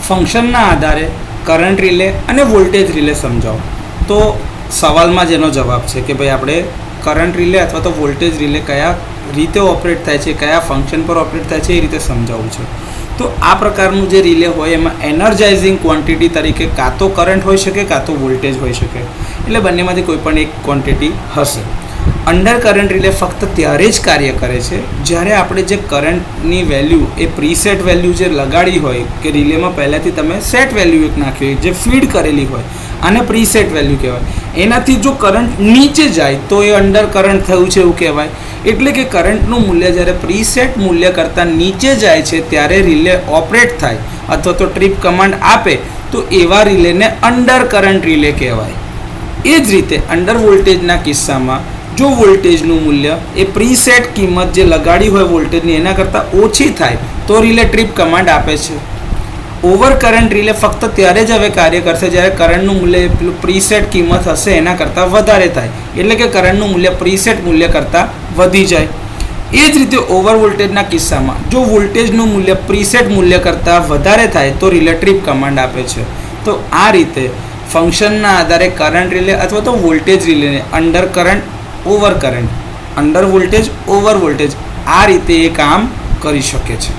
ફંક્શનના આધારે current relay અને વોલ્ટેજ રિલે સમજાવો. તો સવાલમાં જેનો જવાબ છે કે ભાઈ આપણે કરંટ રિલે અથવા તો વોલ્ટેજ રિલે કયા રીતે ઓપરેટ થાય છે, કયા ફંક્શન પર ઓપરેટ થાય છે, એ રીતે સમજાવવું છે. તો આ પ્રકારનું જે રિલે હોય એમાં એનર્જાઇઝિંગ ક્વોન્ટિટી તરીકે કાં તો કરંટ હોઈ શકે કાં તો વોલ્ટેજ હોઈ શકે, એટલે બંનેમાંથી કોઈ પણ એક ક્વોન્ટિટી હશે. અંડર કરંટ રિલે ફક્ત ત્યારે જ કાર્ય કરે છે જ્યારે આપણે જે કરંટની વેલ્યુ એ પ્રીસેટ વેલ્યુ જે લગાડી હોય કે રિલેમાં પહેલાંથી તમે સેટ વેલ્યુ એક નાખી હોય જે ફીડ કરેલી હોય આને પ્રીસેટ વેલ્યુ કહેવાય. એનાથી જો કરંટ નીચે જાય તો એ અંડર કરંટ થયું છે એવું કહેવાય. એટલે કે કરંટનું મૂલ્ય જ્યારે પ્રીસેટ મૂલ્ય કરતાં નીચે જાય છે ત્યારે રિલે ઓપરેટ થાય અથવા તો ટ્રીપ કમાન્ડ આપે તો એવા રિલેને અંડર કરંટ રિલે કહેવાય. એ જ રીતે અંડર વોલ્ટેજના કિસ્સામાં જો વોલ્ટેજનું મૂલ્ય એ પ્રીસેટ કિંમત જે લગાડી હોય વોલ્ટેજની એના કરતાં ઓછી થાય તો રિલે ટ્રીપ કમાન્ડ આપે છે. ઓવર કરંટ રિલે ફક્ત ત્યારે જ હવે કાર્ય કરશે જ્યારે કરંટનું મૂલ્ય પેલું પ્રીસેટ કિંમત હશે એના કરતાં વધારે થાય, એટલે કે કરંટનું મૂલ્ય પ્રીસેટ મૂલ્ય કરતાં વધી જાય. એ જ રીતે ઓવર વોલ્ટેજના કિસ્સામાં જો વોલ્ટેજનું મૂલ્ય પ્રીસેટ મૂલ્ય કરતાં વધારે થાય તો રિલે ટ્રીપ કમાન્ડ આપે છે. તો આ રીતે ફંક્શનના આધારે કરંટ રિલે અથવા તો વોલ્ટેજ રિલેને under current, over current, under voltage, over voltage આ રીતે એ કામ કરી શકે છે.